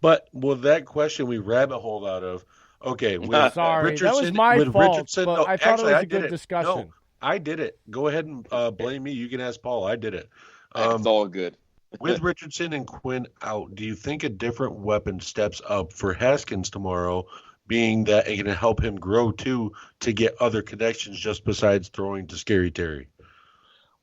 But with that question, we rabbit hole out of. Okay, with Sorry, Richardson, that was my with fault, Richardson, but no, I thought actually, it was I a did good it. discussion. No, I did it. Go ahead and blame me. You can ask Paul. I did it. It's all good. With Richardson and Quinn out, do you think a different weapon steps up for Haskins tomorrow, being that it can help him grow too to get other connections just besides throwing to Scary Terry?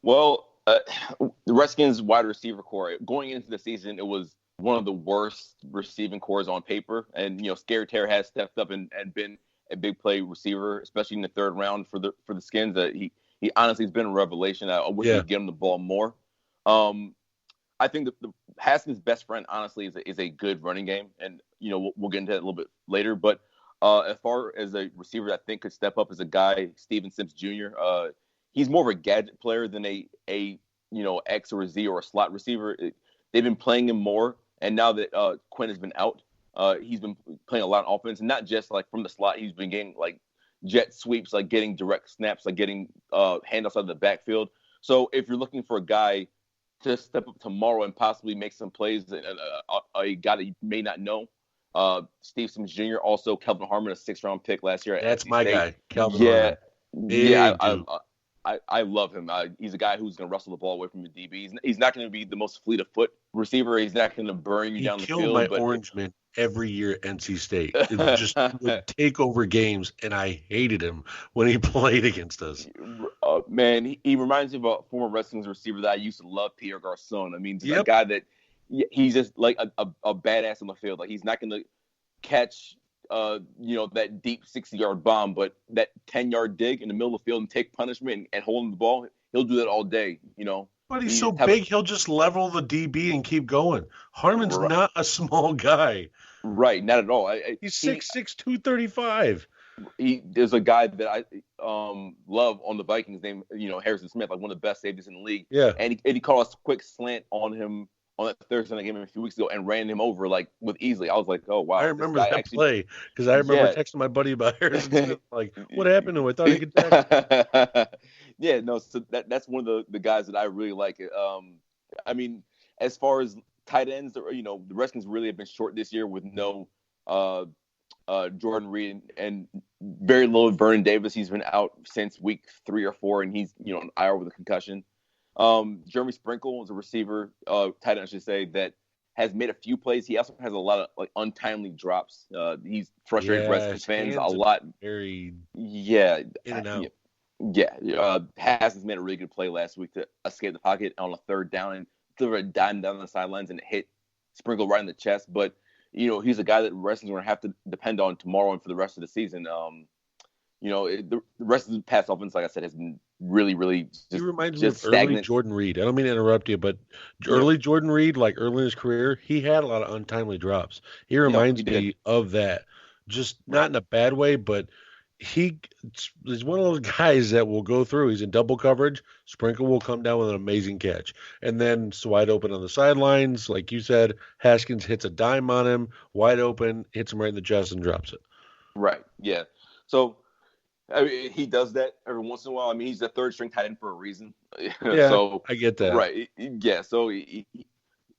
Well, the Redskins wide receiver core, going into the season, it was one of the worst receiving cores on paper. And, Scary Terry has stepped up and been a big play receiver, especially in the third round for the Skins. He honestly has been a revelation. I wish we'd get him the ball more. I think the Haskins' best friend, honestly, is a good running game. And, we'll get into that a little bit later. But as far as a receiver that I think could step up as a guy, Steven Sims Jr., he's more of a gadget player than a X or a Z or a slot receiver. They've been playing him more. And now that Quinn has been out, he's been playing a lot of offense, and not just like from the slot. He's been getting like jet sweeps, like getting direct snaps, like getting handoffs out of the backfield. So if you're looking for a guy to step up tomorrow and possibly make some plays, a guy that you may not know, Steve Sims Jr., also Kelvin Harmon, a 6th-round pick last year. That's my guy, Kelvin Harmon. Yeah, I love him. He's a guy who's going to wrestle the ball away from the DB. He's not going to be the most fleet of foot receiver. He's not going to burn you down the field. He killed my Orangeman every year at NC State. It just would take over games, and I hated him when he played against us. Man, he reminds me of a former Redskins receiver that I used to love, Pierre Garçon. I mean, a guy that he's just like a badass on the field. Like, he's not going to catch that deep 60-yard bomb, but that 10-yard dig in the middle of the field and take punishment and hold the ball, he'll do that all day, But he's so big, he'll just level the DB and keep going. Harmon's not a small guy. Right, not at all. He's 6'6", 235. There's a guy that I love on the Vikings named, Harrison Smith, like one of the best safeties in the league. Yeah. And he caught a quick slant on him on that Thursday night game a few weeks ago and ran him over with easily. I was like, oh wow! I remember that play because I remember texting my buddy about Harrison Smith, like, what happened to him? I thought he could tackle. Yeah, no. So that's one of the guys that I really like. I mean, as far as tight ends, the Redskins really have been short this year with no Jordan Reed and very little Vernon Davis. He's been out since week 3 or 4, and he's on IR with a concussion. Jeremy Sprinkle is a receiver, tight end, I should say, that has made a few plays. He also has a lot of untimely drops. He's frustrated Redskins fans a lot. Very in and out. Haskins made a really good play last week to escape the pocket on a 3rd down and threw a dime down the sidelines and it hit Sprinkle right in the chest. But he's a guy that Redskins are going to have to depend on tomorrow and for the rest of the season. The rest of the pass offense, like I said, has been really, really just he reminds just me of stagnant. Early Jordan Reed. I don't mean to interrupt you, but early Jordan Reed, like early in his career, he had a lot of untimely drops. He reminds me of that. Just not in a bad way, but he's one of those guys that will go through. He's in double coverage. Sprinkle will come down with an amazing catch. And then it's wide open on the sidelines. Like you said, Haskins hits a dime on him, wide open, hits him right in the chest and drops it. Right, yeah. So he does that every once in a while. I mean, he's the 3rd-string tight end for a reason. Yeah, so, I get that. Right, yeah. So he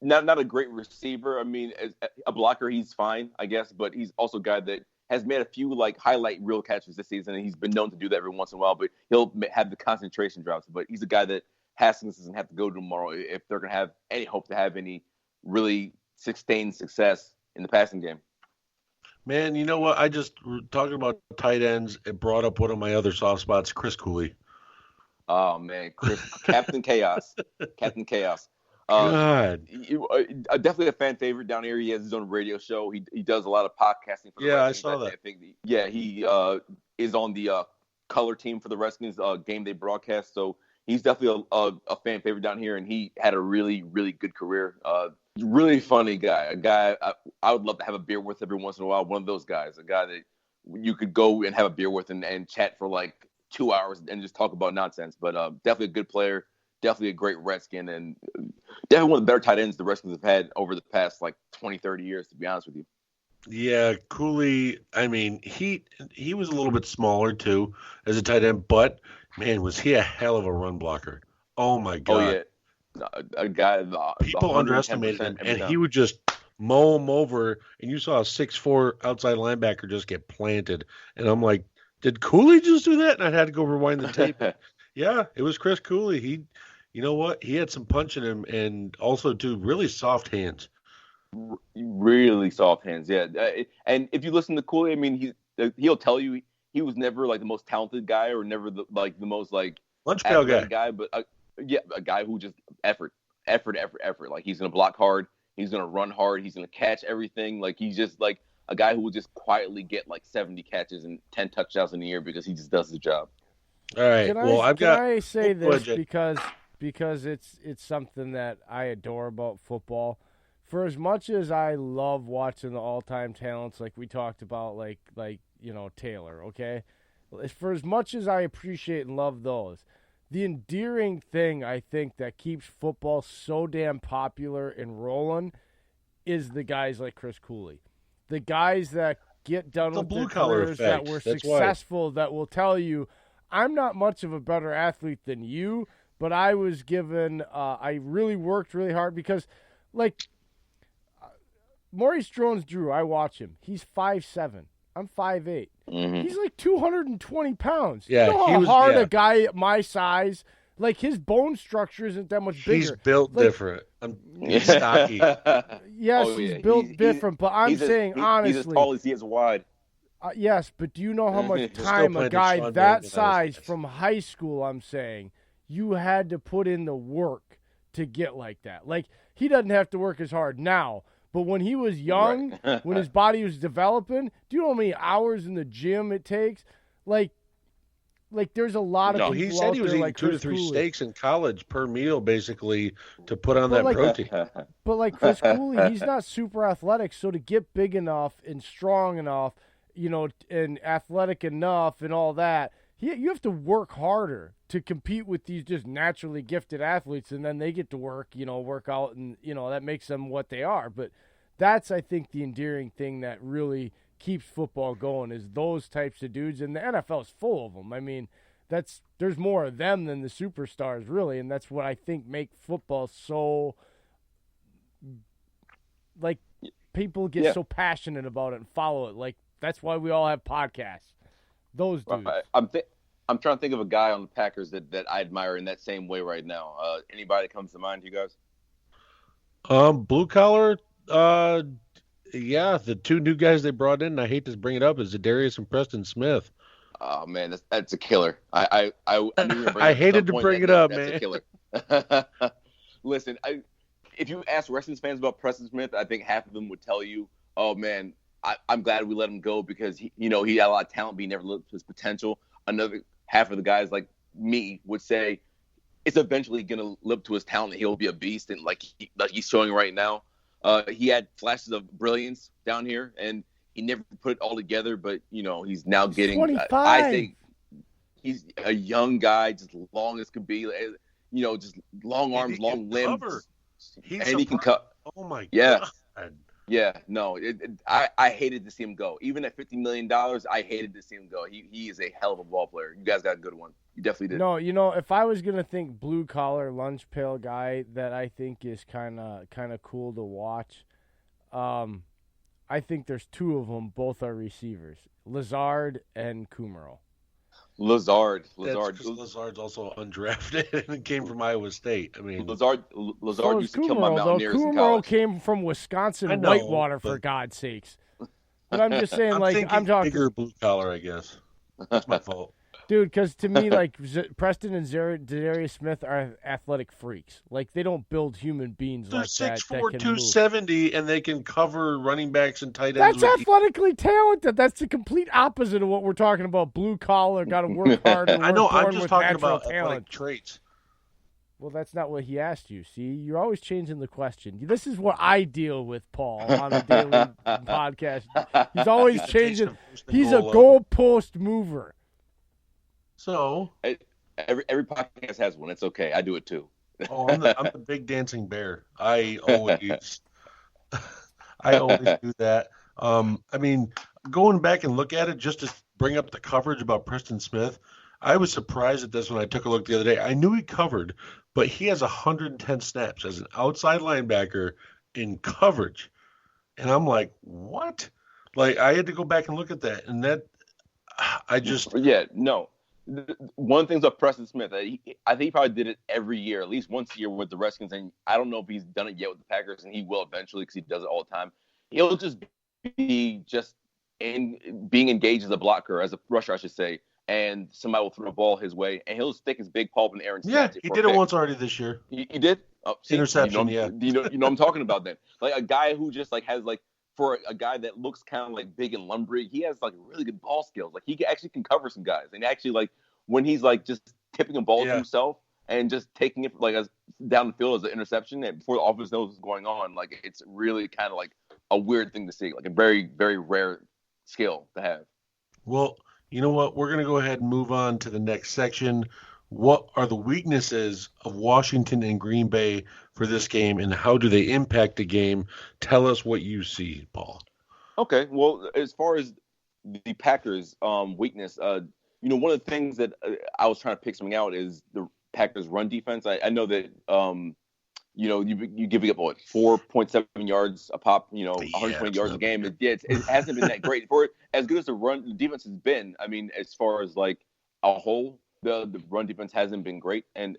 not a great receiver. I mean, as a blocker, he's fine, I guess. But he's also a guy that has made a few highlight reel catches this season, and he's been known to do that every once in a while. But he'll have the concentration drops. But he's a guy that Haskins doesn't have to go to tomorrow if they're going to have any hope to have any really sustained success in the passing game. Man, you know what? I just talking about tight ends. It brought up one of my other soft spots, Chris Cooley. Oh man, Captain Chaos, Captain Chaos. God, definitely a fan favorite down here. He has his own radio show. He does a lot of podcasting for the Redskins. I saw that. I think he is on the color team for the Redskins game they broadcast. So he's definitely a fan favorite down here, and he had a really, really good career. Really funny guy. A guy I would love to have a beer with every once in a while. One of those guys, a guy that you could go and have a beer with and chat for 2 hours and just talk about nonsense. But definitely a good player, definitely a great Redskin, and definitely one of the better tight ends the Redskins have had over the past 20, 30 years, to be honest with you. Yeah, Cooley, I mean, he was a little bit smaller too as a tight end, but man, was he a hell of a run blocker. Oh my God. Oh yeah. A guy, people underestimated him, and he would just mow him over, and you saw a 6'4" outside linebacker just get planted. And I'm like, did Cooley just do that? And I had to go rewind the tape. Yeah, it was Chris Cooley. You know what? He had some punch in him, and also, too, really soft hands. Really soft hands, yeah. And if you listen to Cooley, I mean, he'll tell you he was never like the most talented guy or never the most like lunch pail guy, but a guy who just effort. Like he's gonna block hard, he's gonna run hard, he's gonna catch everything. Like he's just like a guy who will just quietly get like 70 catches and 10 touchdowns in a year because he just does his job. All right. Can I say this because it's something that I adore about football. For as much as I love watching the all-time talents, like we talked about, like Taylor, okay? For as much as I appreciate and love those, the endearing thing I think that keeps football so damn popular and rolling is the guys like Chris Cooley. The guys that get done with their careers, that were successful, that will tell you, I'm not much of a better athlete than you, but I was given, I really worked really hard because, like, Maurice Jones-Drew, I watch him. He's 5'7". I'm 5'8". Mm-hmm. He's like 220 pounds. Yeah, you know how hard a guy my size, like his bone structure isn't that much bigger. He's built different. He's stocky. Yes, he's built different, but I'm saying honestly. He's as tall as he is wide. Yes, but do you know how much time a guy that size from high school, I'm saying, you had to put in the work to get like that? Like, he doesn't have to work as hard now. But when he was young, right. When his body was developing, do you know how many hours in the gym it takes? Like there's a lot of people he said he was eating like 2 to 3 steaks in college per meal, basically, to put on that protein. But like Chris Cooley, he's not super athletic, so to get big enough and strong enough, and athletic enough and all that, you have to work harder to compete with these just naturally gifted athletes, and then they get to work out, and, that makes them what they are. But that's, I think, the endearing thing that really keeps football going is those types of dudes, and the NFL is full of them. I mean, there's more of them than the superstars, really, and that's what I think make football so, like, people get so passionate about it and follow it. Like, that's why we all have podcasts. Those dudes. I'm trying to think of a guy on the Packers that I admire in that same way right now. Anybody that comes to mind, you guys? Blue collar. Yeah, the 2 new guys they brought in. I hate to bring it up, is Zadarius and Preston Smith. Oh man, that's a killer. I hated to bring it up, man. That's a killer. Listen, if you ask Redskins fans about Preston Smith, I think half of them would tell you, "Oh man, I'm glad we let him go because he had a lot of talent, but he never lived to his potential." Another half of the guys like me would say it's eventually going to live to his talent. He'll be a beast, and like he's showing right now. He had flashes of brilliance down here, and he never put it all together. But he's now getting. 25. I think he's a young guy, just long as could be. Just long arms, long limbs, and he can cut. Oh my God. Yeah, no, I hated to see him go. Even at $50 million, I hated to see him go. He is a hell of a ball player. You guys got a good one. You definitely did. No, if I was gonna think blue collar lunch pail guy that I think is kind of cool to watch, I think there's 2 of them. Both are receivers, Lazard and Kumaro. Lazard. Lazard's also undrafted and came from Iowa State. I mean, Lazard used to kill my Mountaineers in college. Kumaro came from Wisconsin Whitewater, for God's sakes. But I'm just saying, I'm talking bigger blue collar, I guess. That's my fault. Dude, because to me, like, Preston and Zadarius Smith are athletic freaks. Like, they don't build human beings like that. They're 6'4", 270, and they can cover running backs and tight ends. That's athletically talented. That's the complete opposite of what we're talking about. Blue collar, got to work hard. I know. I'm just talking about athletic traits. Well, that's not what he asked you. See, you're always changing the question. This is what I deal with, Paul, on a daily podcast. He's always changing. He's a goalpost mover. So every podcast has one. It's okay. I do it too. I'm the big dancing bear. I always do that. I mean, going back and look at it, just to bring up the coverage about Preston Smith, I was surprised at this when I took a look the other day. I knew he covered, but he has 110 snaps as an outside linebacker in coverage. And I'm like, what? Like, I had to go back and look at that, and that I just one of the things with Preston Smith, I think he probably did it every year, at least once a year with the Redskins, and I don't know if he's done it yet with the Packers, and he will eventually because he does it all the time. He'll just be being engaged as a blocker, as a rusher, I should say, and somebody will throw a ball his way, and he'll stick his big paw up in the air and snatch it. He did it once already this year. He did? Oh, see, interception, you know what I'm talking about then. Like a guy who just like has like, for a guy that looks kind of like big and lumbering, he has like really good ball skills. Like he actually can cover some guys, and actually like when he's like just tipping a ball to himself and just taking it like down the field as an interception, and before the offense knows what's going on, like it's really kind of like a weird thing to see, like a very, very rare skill to have. Well, you know what? We're going to go ahead and move on to the next section. What are the weaknesses of Washington and Green Bay for this game, and how do they impact the game? Tell us what you see, Paul. Okay. Well, as far as the Packers' weakness, one of the things that I was trying to pick something out is the Packers' run defense. I know that you giving up 4.7 yards a pop, 120 yards a game. It hasn't been that great for it. As good as the defense has been. I mean, as far as like a whole, the run defense hasn't been great. And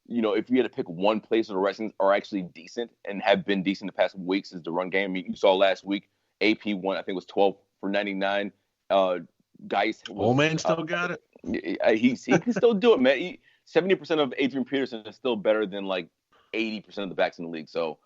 if you had to pick one place where the Redskins are actually decent and have been decent the past weeks, is the run game. I mean, you saw last week AP won, I think it was 12 for 99. Guys, old man still got it. He can still do it, man. 70% of Adrian Peterson is still better than like 80% of the backs in the league. So,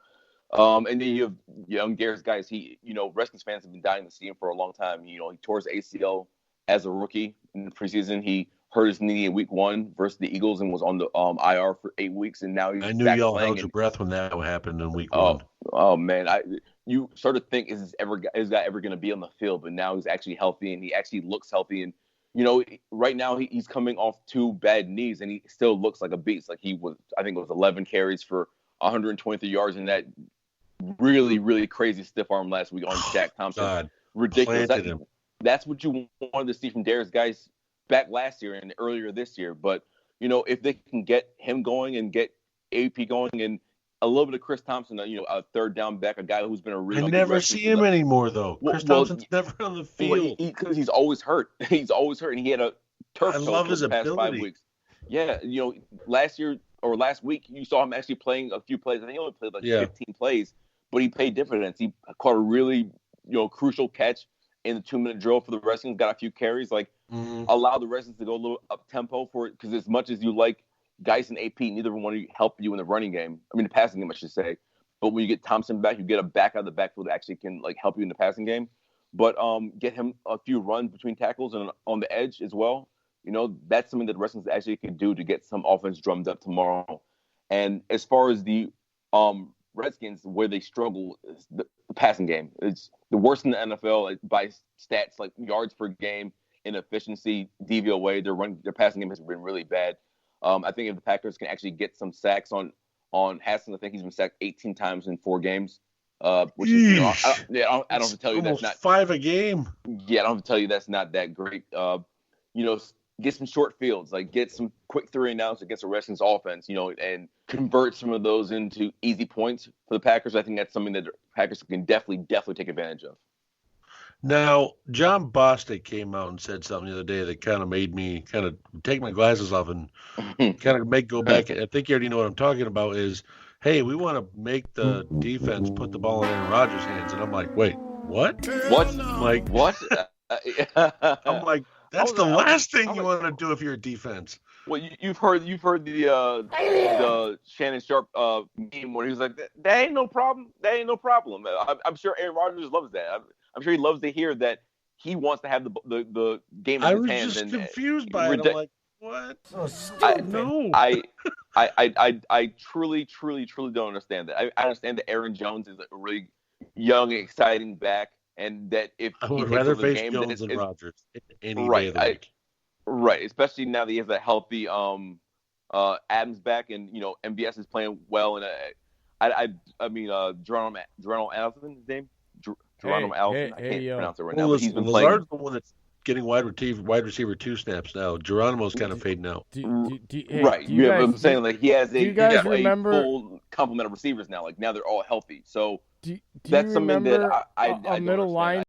and then you have young Darius guys. Redskins fans have been dying to see him for a long time. He tore his ACL as a rookie in the preseason. He hurt his knee in week 1 versus the Eagles and was on the IR for 8 weeks. And now he's I knew y'all held your breath when that happened in week 1. Oh man, you sort of think, is that ever going to be on the field? But now he's actually healthy, and he actually looks healthy. And right now he's coming off 2 bad knees, and he still looks like a beast. Like he was, I think it was 11 carries for 123 yards, and that really, really crazy stiff arm last week on Jack Thompson. God, ridiculous. That's what you wanted to see from Darius guys back last year and earlier this year. But if they can get him going and get AP going, and a little bit of Chris Thompson, a third down back, a guy who's been a really. I never see him anymore though. Chris Thompson's never on the field because he's always hurt. He's always hurt, and he had a turf toe for the past 5 weeks. Yeah, last year or last week you saw him actually playing a few plays. I think he only played like 15 plays, but he paid dividends. He caught a really crucial catch in the 2-minute drill for the Redskins. Got a few carries, allowed the Redskins to go a little up tempo for it, because as much as you like Geis and AP, neither of them want to help you in the running game. I mean, the passing game, I should say. But when you get Thompson back, you get a back out of the backfield that actually can help you in the passing game. But get him a few runs between tackles and on the edge as well. That's something that the Redskins actually could do to get some offense drummed up tomorrow. And as far as the Redskins, where they struggle is the passing game. It's the worst in the NFL by stats, like yards per game, in efficiency, DVOA. Their passing game has been really bad. I think if the Packers can actually get some sacks on Haskins, I think he's been sacked 18 times in 4 games. Which is, I don't have to tell you that's not 5 a game. Yeah, I don't have to tell you that's not that great. Get some short fields, get some quick 3-and-outs against the Redskins offense, and convert some of those into easy points for the Packers. I think that's something that the Packers can definitely take advantage of. Now, John Bostic came out and said something the other day that kind of made me kind of take my glasses off and kind of go back. I think you already know what I'm talking about is, hey, we want to make the defense put the ball in Aaron Rodgers' hands. And I'm like, wait, what? I'm like, what? I'm like, that's the last thing you want to do if you're a defense. Well, you've heard the Shannon Sharp meme where he was like, that ain't no problem. That ain't no problem. I'm sure Aaron Rodgers loves that. I'm sure he loves to hear that he wants to have the game in his hands. I was just confused by it. I'm like, what? So stupid. I truly don't understand that. I understand that Aaron Jones is a really young, exciting back, and that if I would rather face Jones than Rodgers any day of the week. Right, especially now that he has a healthy Adams back, and MVS is playing well, and Geronimo Allison, his name. Geronimo Allison. I can't pronounce it right now. But he's been Lazard's the one that's getting wide receiver 2 snaps now. Geronimo's kind of fading out. Right. I'm saying like he has a full complement of receivers now. Like now they're all healthy. So that's something that I middle line